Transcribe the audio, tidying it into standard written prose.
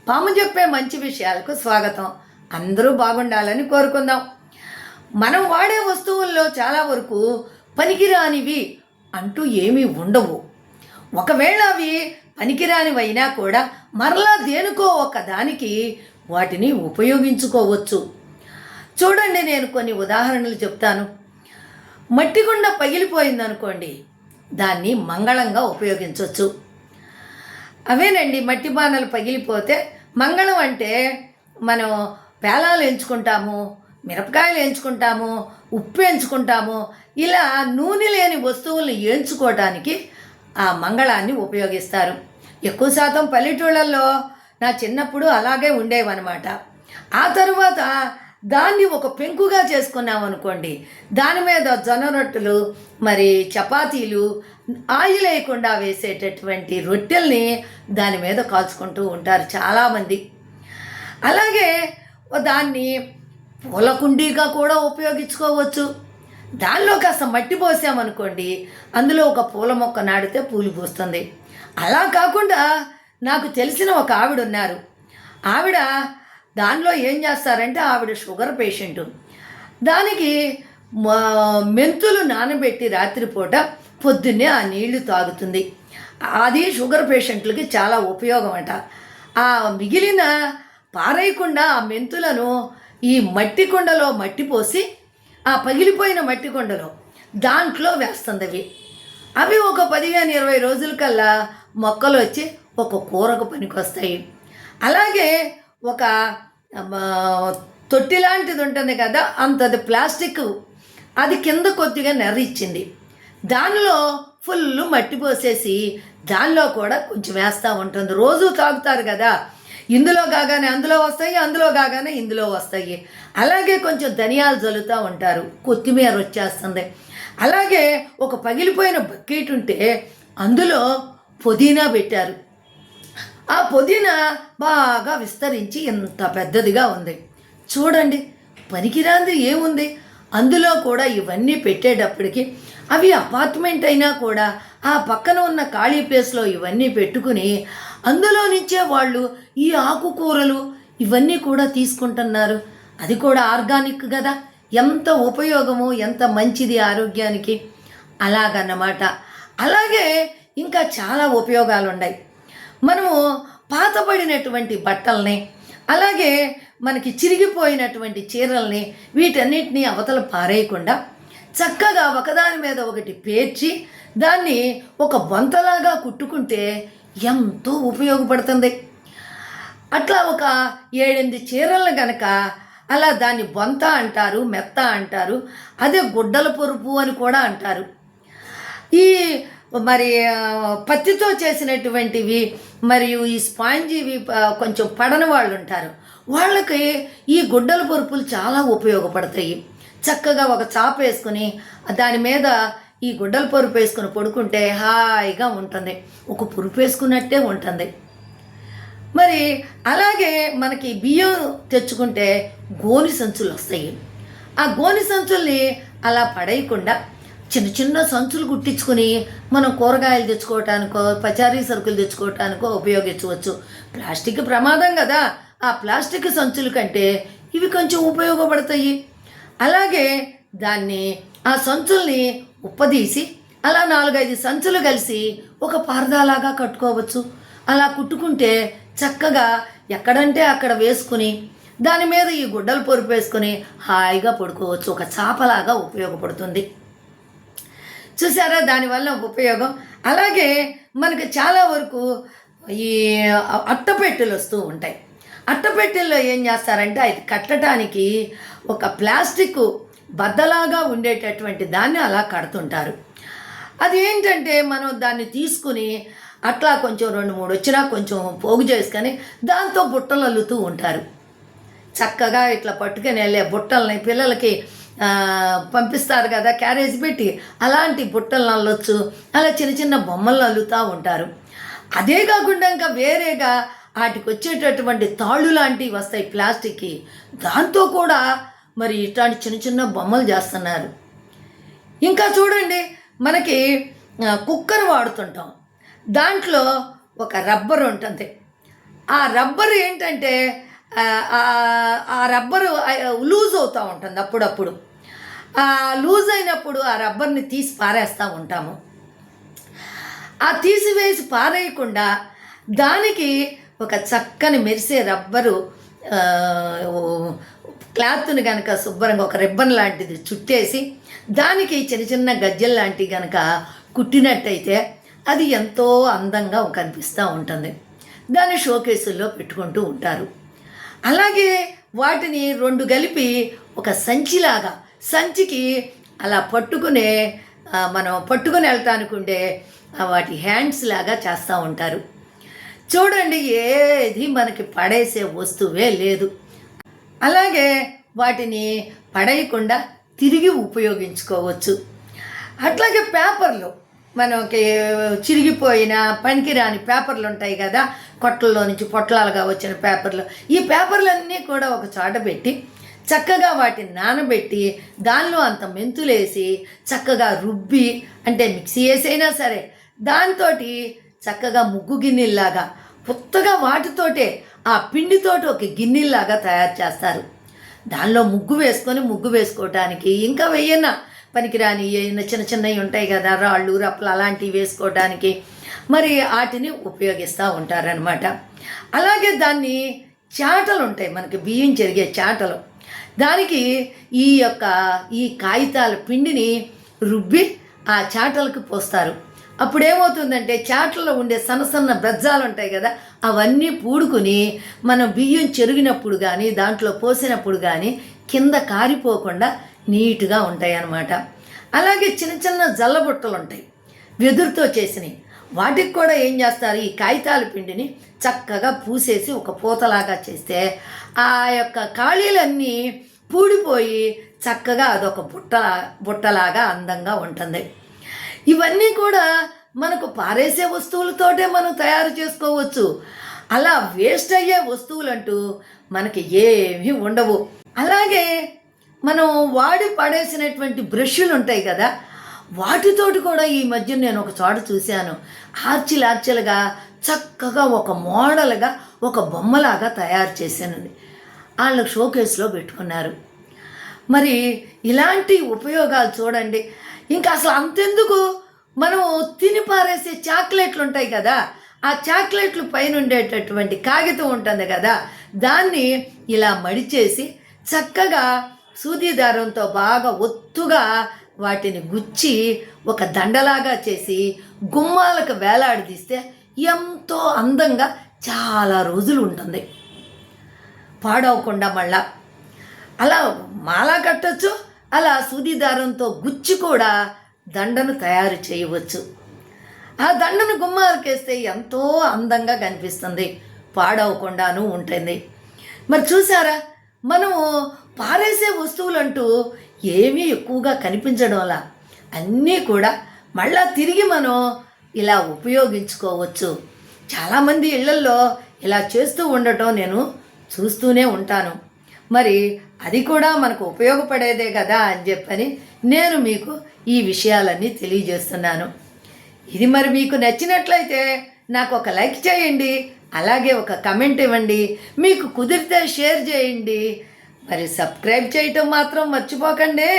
పాము చెప్పే మంచి విషయాలకు స్వాగతం. అందరూ బాగుండాలని కోరుకుందాం. మనం వాడే వస్తువుల్లో చాలా వరకు పనికిరానివి అంటూ ఏమీ ఉండవు. ఒకవేళ అవి పనికిరానివైనా కూడా మరలా దేనికో ఒక దానికి వాటిని ఉపయోగించుకోవచ్చు. చూడండి, నేను కొన్ని ఉదాహరణలు చెప్తాను. మట్టి కుండ పగిలిపోయిందనుకోండి, దాన్ని మంగళంగా ఉపయోగించవచ్చు. అవేనండి, మట్టి బాణలు పగిలిపోతే మంగళం అంటే మనం పేలాలు ఎంచుకుంటాము, మిరపకాయలు ఎంచుకుంటాము, ఉప్పు ఎంచుకుంటాము. ఇలా నూనె లేని వస్తువుల్ని ఎంచుకోవడానికి ఆ మంగళాన్ని ఉపయోగిస్తారు. ఎక్కువ శాతం పల్లెటూళ్ళల్లో నా చిన్నప్పుడు అలాగే ఉండేవన్నమాట. ఆ తరువాత దాన్ని ఒక పెంకుగా చేసుకున్నాం అనుకోండి, దాని మీద జొన్న రొట్టెలు, మరి చపాతీలు, ఆయిల్ వేయకుండా వేసేటటువంటి రొట్టెల్ని దాని మీద కాల్చుకుంటూ ఉంటారు చాలామంది. అలాగే దాన్ని పూల కుండీగా కూడా ఉపయోగించుకోవచ్చు. దానిలో కాస్త మట్టి పోసామనుకోండి, అందులో ఒక పూల మొక్క నాటితే పూలు పూస్తుంది. అలా కాకుండా నాకు తెలిసిన ఒక ఆవిడ ఉన్నారు. ఆవిడ దానిలో ఏం చేస్తారంటే, ఆవిడ షుగర్ పేషెంటు. దానికి మెంతులు నానబెట్టి రాత్రిపూట పొద్దున్నే ఆ నీళ్లు తాగుతుంది. అది షుగర్ పేషెంట్లకి చాలా ఉపయోగం అట. ఆ మిగిలిన పారేయకుండా ఆ మెంతులను ఈ మట్టి కుండలో మట్టి పోసి, ఆ పగిలిపోయిన మట్టి కుండలో దాంట్లో వేస్తుంది. అవి ఒక 15-20 రోజుల కల్లా మొక్కలు వచ్చి ఒక కూరకు పనికొస్తాయి. అలాగే ఒక తొట్టి లాంటిది ఉంటుంది కదా, అంతది ప్లాస్టిక్, అది కింద కొద్దిగా నెర్ర ఇచ్చింది. దానిలో ఫుల్ మట్టి పోసేసి దానిలో కూడా కొంచెం వేస్తూ ఉంటుంది. రోజు తాగుతారు కదా, ఇందులో కాగానే అందులో వస్తాయి, అందులో కాగానే ఇందులో వస్తాయి. అలాగే కొంచెం ధనియాలు జల్లుతూ ఉంటారు, కొత్తిమీర వచ్చేస్తుంది. అలాగే ఒక పగిలిపోయిన బకెట్ ఉంటే అందులో పుదీనా పెట్టారు. ఆ పుదీనా బాగా విస్తరించి ఎంత పెద్దదిగా ఉంది చూడండి. పనికిరాంది ఏముంది, అందులో కూడా ఇవన్నీ పెట్టేటప్పటికి అవి అపార్ట్మెంట్ అయినా కూడా ఆ పక్కన ఉన్న ఖాళీ ప్లేస్లో ఇవన్నీ పెట్టుకుని అందులో నుంచే వాళ్ళు ఈ ఆకుకూరలు ఇవన్నీ కూడా తీసుకుంటున్నారు. అది కూడా ఆర్గానిక్ కదా, ఎంత ఉపయోగము, ఎంత మంచిది ఆరోగ్యానికి. అలాగన్నమాట. అలాగే ఇంకా చాలా ఉపయోగాలు ఉన్నాయి. మనము పాతబడినటువంటి బట్టల్ని, అలాగే మనకి చిరిగిపోయినటువంటి చీరల్ని, వీటన్నిటినీ అవతల పారేయకుండా చక్కగా ఒకదాని మీద ఒకటి పేర్చి దాన్ని ఒక బొంతలాగా కుట్టుకుంటే ఎంతో ఉపయోగపడుతుంది. అట్లా ఒక 7-8 చీరలను గనక అలా దాన్ని బొంత అంటారు, మెత్త అంటారు, అదే గుడ్డల పొరుపు అని కూడా అంటారు. ఈ మరి పత్తితో చేసినటువంటివి మరియు ఈ స్పాంజీవి కొంచెం పడని వాళ్ళు ఉంటారు, వాళ్ళకి ఈ గుడ్డల పొరుపులు చాలా ఉపయోగపడతాయి. చక్కగా ఒక చాప వేసుకుని దాని మీద ఈ గుడ్డల పొరుపు వేసుకుని పడుకుంటే హాయిగా ఉంటుంది, ఒక పురుపు వేసుకున్నట్టే ఉంటుంది. మరి అలాగే మనకి బియ్యం తెచ్చుకుంటే గోని సంచులు వస్తాయి. ఆ గోని సంచుల్ని అలా పడేయకుండా చిన్న చిన్న సంచులు కుట్టించుకొని మనం కూరగాయలు తెచ్చుకోవటానికో, పచారీ సరుకులు తెచ్చుకోవటానికో ఉపయోగించవచ్చు. ప్లాస్టిక్ ప్రమాదం కదా, ఆ ప్లాస్టిక్ సంచుల కంటే ఇవి కొంచెం ఉపయోగపడతాయి. అలాగే దాన్ని ఆ సంచుల్ని ఉప్పదీసి అలా 4-5 సంచులు కలిసి ఒక పరదాలాగా కట్టుకోవచ్చు. అలా కుట్టుకుంటే చక్కగా ఎక్కడంటే అక్కడ వేసుకుని దాని మీద ఈ గుడ్డలు పొరుపు వేసుకొని హాయిగా పడుకోవచ్చు. ఒక చాపలాగా ఉపయోగపడుతుంది. చూసారా దానివల్ల ఉపయోగం. అలాగే మనకి చాలా వరకు ఈ అట్టపెట్టెలు వస్తూ ఉంటాయి. అట్టపెట్టెల్లో ఏం చేస్తారంటే అది కట్టడానికి ఒక ప్లాస్టిక్ బద్దలాగా ఉండేటటువంటి దాన్ని అలా కడుతుంటారు. అది ఏంటంటే మనం దాన్ని తీసుకుని అట్లా కొంచెం 2-3 వచ్చినా కొంచెం పోగు చేసుకొని దాంతో బుట్టలు అల్లుతూ ఉంటారు. చక్కగా ఇట్లా పట్టుకొని వెళ్ళే బుట్టల్ని పిల్లలకి పంపిస్తారు కదా క్యారేజ్ పెట్టి, అలాంటి బుట్టలను అల్లొచ్చు. అలా చిన్న చిన్న బొమ్మలను అల్లుతూ ఉంటారు. అదే కాకుండా ఇంకా వేరేగా వాటికి వచ్చేటటువంటి తాళ్ళు లాంటివి వస్తాయి ప్లాస్టిక్కి, దాంతో కూడా మరి ఇట్లాంటి చిన్న చిన్న బొమ్మలు చేస్తున్నారు. ఇంకా చూడండి, మనకి కుక్కర్ వాడుతుంటాం, దాంట్లో ఒక రబ్బర్ ఉంటుంది. ఆ రబ్బర్ ఏంటంటే ఆ రబ్బరు లూజ్ అవుతూ ఉంటుంది అప్పుడప్పుడు. లూజ్ అయినప్పుడు ఆ రబ్బర్ని తీసి పారేస్తూ ఉంటాము. ఆ తీసివేసి పారేయకుండా దానికి ఒక చక్కని మెరిసే రబ్బరు క్లాత్ని కనుక శుభ్రంగా ఒక రిబ్బన్ లాంటిది చుట్టేసి దానికి చిన్న చిన్న గజ్జెలు లాంటివి కనుక కుట్టినట్టయితే అది ఎంతో అందంగా కనిపిస్తూ ఉంటుంది. దాన్ని షోకేసుల్లో పెట్టుకుంటూ ఉంటారు. అలాగే వాటిని 2 కలిపి ఒక సంచికి అలా మనం పట్టుకుని వెళ్తానికి ఉండే వాటి హ్యాండ్స్ లాగా చేస్తూ ఉంటారు. చూడండి, ఏది మనకి పడేసే వస్తువే లేదు. అలాగే వాటిని పడేయకుండా తిరిగి ఉపయోగించుకోవచ్చు. అట్లాగే పేపర్లు, మనకి చిరిగిపోయిన పనికిరాని పేపర్లు ఉంటాయి కదా, కొట్టల్లో నుంచి పొట్లాలుగా వచ్చిన పేపర్లు. ఈ పేపర్లన్నీ కూడా ఒక చోట పెట్టి చక్కగా వాటిని నానబెట్టి దానిలో అంత మెంతులేసి చక్కగా రుబ్బి, అంటే మిక్సీ వేసైనా సరే దాంతో చక్కగా ముగ్గు గిన్నెల్లాగా కొత్తగా వాటితోటే ఆ పిండితోటి ఒక గిన్నెల్లాగా తయారు చేస్తారు. దానిలో ముగ్గు వేసుకోవటానికి ఇంకా వెయ్యన్న పనికిరాని ఏమైనా చిన్న చిన్నవి ఉంటాయి కదా, రాళ్ళు రప్పలు అలాంటివి వేసుకోవడానికి మరి వాటిని ఉపయోగిస్తూ ఉంటారనమాట. అలాగే దాన్ని చాటలు ఉంటాయి, మనకి బియ్యం చెరిగే చాటలు. దానికి ఈ కాగితాల పిండిని రుబ్బి ఆ చాటలకు పోస్తారు. అప్పుడు ఏమవుతుందంటే చాటల్లో ఉండే సన్న బెజ్జాలు ఉంటాయి కదా, అవన్నీ పూడుకుని మనం బియ్యం చెరిగినప్పుడు కానీ దాంట్లో పోసినప్పుడు కానీ కింద కారిపోకుండా నీట్గా ఉంటాయి అన్నమాట. అలాగే చిన్న చిన్న జల్లబుట్టలు ఉంటాయి వెదురుతో చేసినవి. వాటికి కూడా ఏం చేస్తారు, ఈ కాగితాల పిండిని చక్కగా పూసేసి ఒక పూతలాగా చేస్తే ఆ యొక్క ఖాళీలన్నీ పూడిపోయి చక్కగా అదొక బుట్టలాగా అందంగా ఉంటుంది. ఇవన్నీ కూడా మనకు పారేసే వస్తువులతోటే మనం తయారు చేసుకోవచ్చు. అలా వేస్ట్ అయ్యే వస్తువులంటూ మనకి ఏమీ ఉండవు. అలాగే మనం వాడి పడేసినటువంటి బ్రష్లు ఉంటాయి కదా, వాటితోటి కూడా ఈ మధ్య నేను ఒక చోట చూశాను. ఆర్చిలుగా చక్కగా ఒక మోడల్గా ఒక బొమ్మలాగా తయారు చేశానండి. వాళ్ళు షోకేస్లో పెట్టుకున్నారు. మరి ఇలాంటి ఉపయోగాలు చూడండి. ఇంకా అసలు అంతెందుకు, మనం తిని పారేసే చాక్లెట్లు ఉంటాయి కదా, ఆ చాక్లెట్లు పైన ఉండేటటువంటి కాగితం ఉంటుంది కదా, దాన్ని ఇలా మడిచేసి చక్కగా సూది దారంతో బాగా ఒత్తుగా వాటిని గుచ్చి ఒక దండలాగా చేసి గుమ్మాలకు వేలాడదీస్తే ఎంతో అందంగా చాలా రోజులు ఉంటుంది, పాడవకుండా. మళ్ళా అలా మాలా కట్టచ్చు, అలా సూది దారంతో గుచ్చి కూడా దండను తయారు చేయవచ్చు. ఆ దండను గుమ్మాలకేస్తే ఎంతో అందంగా కనిపిస్తుంది, పాడవకుండాను ఉంటుంది. మరి చూసారా, మనము పారేసే వస్తువులంటూ ఏమీ ఎక్కువగా కనిపించడంలా అన్నీ కూడా మళ్ళా తిరిగి మనం ఇలా ఉపయోగించుకోవచ్చు. చాలామంది ఇళ్లల్లో ఇలా చేస్తూ ఉండటం నేను చూస్తూనే ఉంటాను. మరి అది కూడా మనకు ఉపయోగపడేదే కదా అని చెప్పని నేను మీకు ఈ విషయాలన్నీ తెలియజేస్తున్నాను. ఇది మరి మీకు నచ్చినట్లయితే నాకు ఒక లైక్ చేయండి, అలాగే ఒక కమెంట్ ఇవ్వండి, మీకు కుదిరితే షేర్ చేయండి, మరి సబ్స్క్రైబ్ చేయటం మాత్రం మర్చిపోకండి.